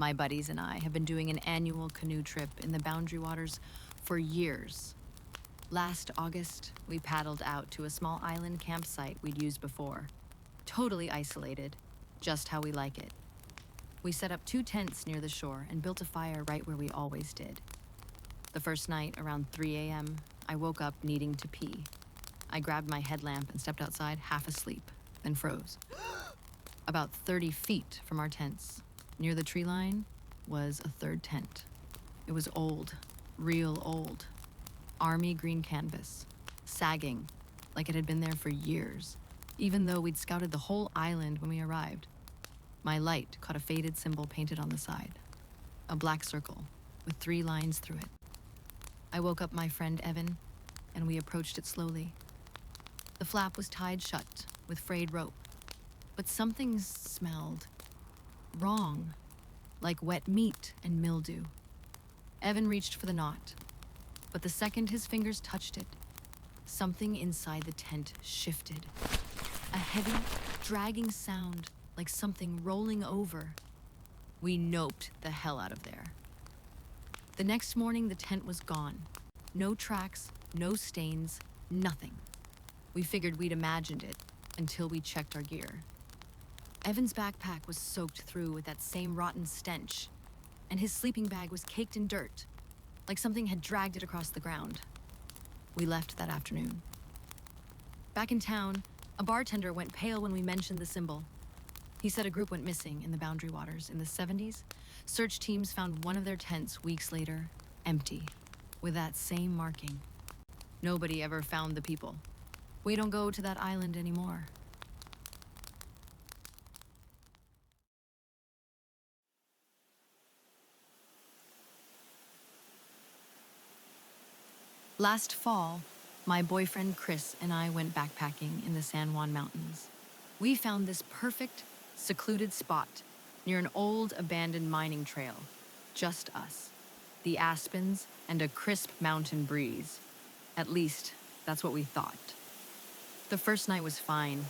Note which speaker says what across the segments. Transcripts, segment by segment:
Speaker 1: My buddies and I have been doing an annual canoe trip in the Boundary Waters for years. Last August, we paddled out to a small island campsite we'd used before. Totally isolated, just how we like it. We set up 2 tents near the shore and built a fire right where we always did. The first night, around 3 a.m., I woke up needing to pee. I grabbed my headlamp and stepped outside half asleep, then froze. About 30 feet from our tents, near the tree line, was a third tent. It was old, real old. Army green canvas, sagging, like it had been there for years, even though we'd scouted the whole island when we arrived. My light caught a faded symbol painted on the side, a black circle with 3 lines through it. I woke up my friend Evan, and we approached it slowly. The flap was tied shut with frayed rope, but something smelled wrong, like wet meat and mildew. Evan reached for the knot, but the second his fingers touched it, something inside the tent shifted. A heavy, dragging sound, like something rolling over. We noped the hell out of there. The next morning, the tent was gone. No tracks, no stains, nothing. We figured we'd imagined it until we checked our gear. Evan's backpack was soaked through with that same rotten stench, and his sleeping bag was caked in dirt, like something had dragged it across the ground. We left that afternoon. Back in town, a bartender went pale when we mentioned the symbol. He said a group went missing in the Boundary Waters in the 70s. Search teams found one of their tents weeks later, empty, with that same marking. Nobody ever found the people. We don't go to that island anymore. Last fall, my boyfriend Chris and I went backpacking in the San Juan Mountains. We found this perfect, secluded spot near an old abandoned mining trail. Just us, the aspens, and a crisp mountain breeze. At least, that's what we thought. The first night was fine.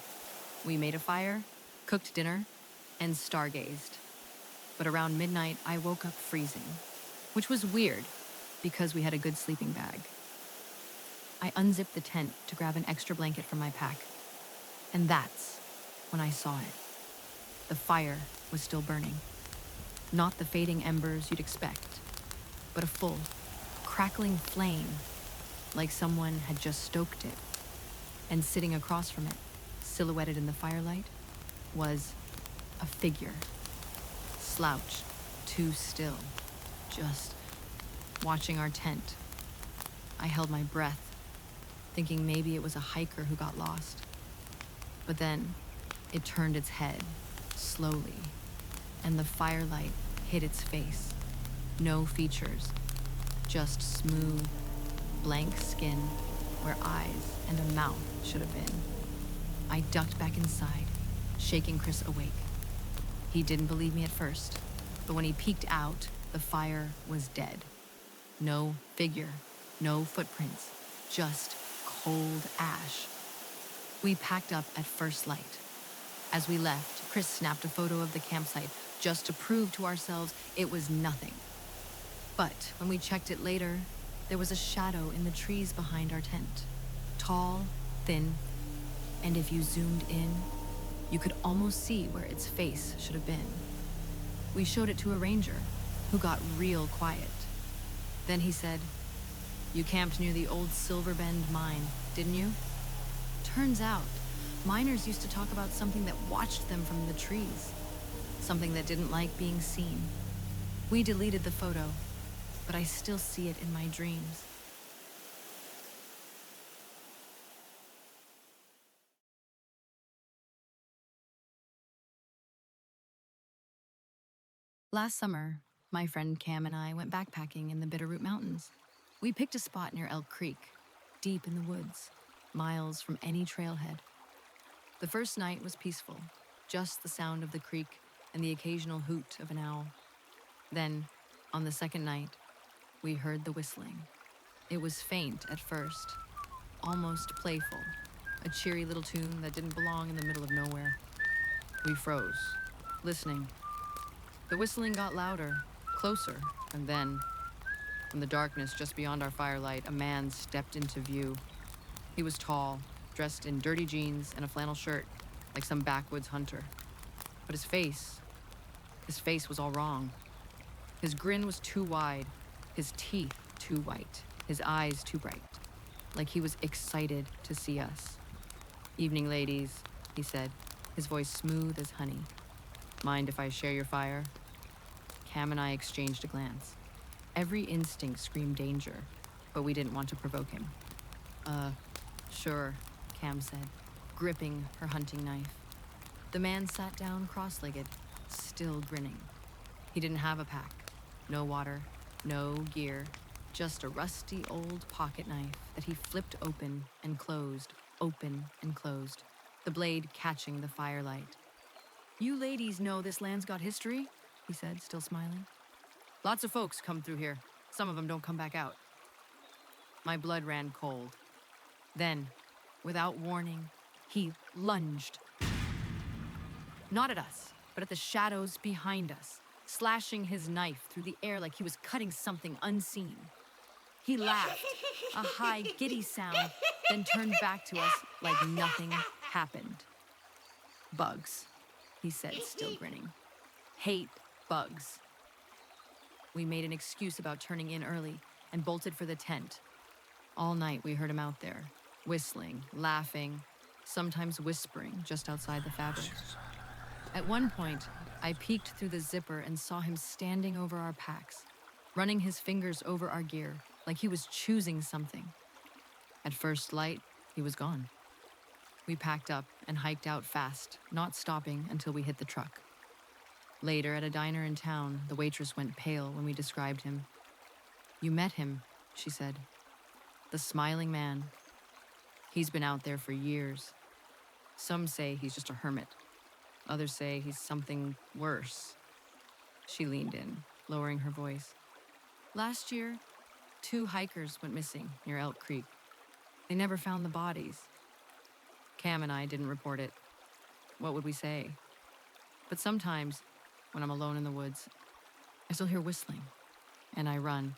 Speaker 1: We made a fire, cooked dinner, and stargazed. But around midnight, I woke up freezing, which was weird because we had a good sleeping bag. I unzipped the tent to grab an extra blanket from my pack, and that's when I saw it. The fire was still burning. Not the fading embers you'd expect, but a full, crackling flame, like someone had just stoked it. And sitting across from it, silhouetted in the firelight, was a figure. Slouched, too still, just watching our tent. I held my breath, thinking maybe it was a hiker who got lost. But then it turned its head, slowly, and the firelight hit its face. No features, just smooth, blank skin where eyes and a mouth should have been. I ducked back inside, shaking Chris awake. He didn't believe me at first, but when he peeked out, the fire was dead. No figure, no footprints, just cold ash. We packed up at first light. As we left, Chris snapped a photo of the campsite just to prove to ourselves it was nothing. But when we checked it later, there was a shadow in the trees behind our tent. Tall, thin, and if you zoomed in, you could almost see where its face should have been. We showed it to a ranger, who got real quiet. Then he said, "You camped near the old Silver Bend mine, didn't you?" Turns out, miners used to talk about something that watched them from the trees, something that didn't like being seen. We deleted the photo, but I still see it in my dreams. Last summer, my friend Cam and I went backpacking in the Bitterroot Mountains. We picked a spot near Elk Creek, deep in the woods, miles from any trailhead. The first night was peaceful, just the sound of the creek and the occasional hoot of an owl. Then, on the second night, we heard the whistling. It was faint at first, almost playful, a cheery little tune that didn't belong in the middle of nowhere. We froze, listening. The whistling got louder, closer, and then, from the darkness just beyond our firelight, a man stepped into view. He was tall, dressed in dirty jeans and a flannel shirt, like some backwoods hunter. But his face was all wrong. His grin was too wide, his teeth too white, his eyes too bright, like he was excited to see us. "Evening, ladies," he said, his voice smooth as honey. "Mind if I share your fire?" Cam and I exchanged a glance. Every instinct screamed danger, but we didn't want to provoke him. Sure," Cam said, gripping her hunting knife. The man sat down cross-legged, still grinning. He didn't have a pack. No water, no gear, just a rusty old pocket knife that he flipped open and closed, the blade catching the firelight. "You ladies know this land's got history?" he said, still smiling. "Lots of folks come through here. Some of them don't come back out." My blood ran cold. Then, without warning, he lunged. Not at us, but at the shadows behind us, slashing his knife through the air like he was cutting something unseen. He laughed, a high, giddy sound, then turned back to us like nothing happened. "Bugs," he said, still grinning. "Hate bugs." We made an excuse about turning in early and bolted for the tent. All night we heard him out there, whistling, laughing, sometimes whispering just outside the fabric. At one point, I peeked through the zipper and saw him standing over our packs, running his fingers over our gear like he was choosing something. At first light, he was gone. We packed up and hiked out fast, not stopping until we hit the truck. Later, at a diner in town, the waitress went pale when we described him. "You met him," she said. "The smiling man. He's been out there for years. Some say he's just a hermit. Others say he's something worse." She leaned in, lowering her voice. "Last year, 2 hikers went missing near Elk Creek. They never found the bodies. Cam and I didn't report it. What would we say? But sometimes, when I'm alone in the woods, I still hear whistling, and I run.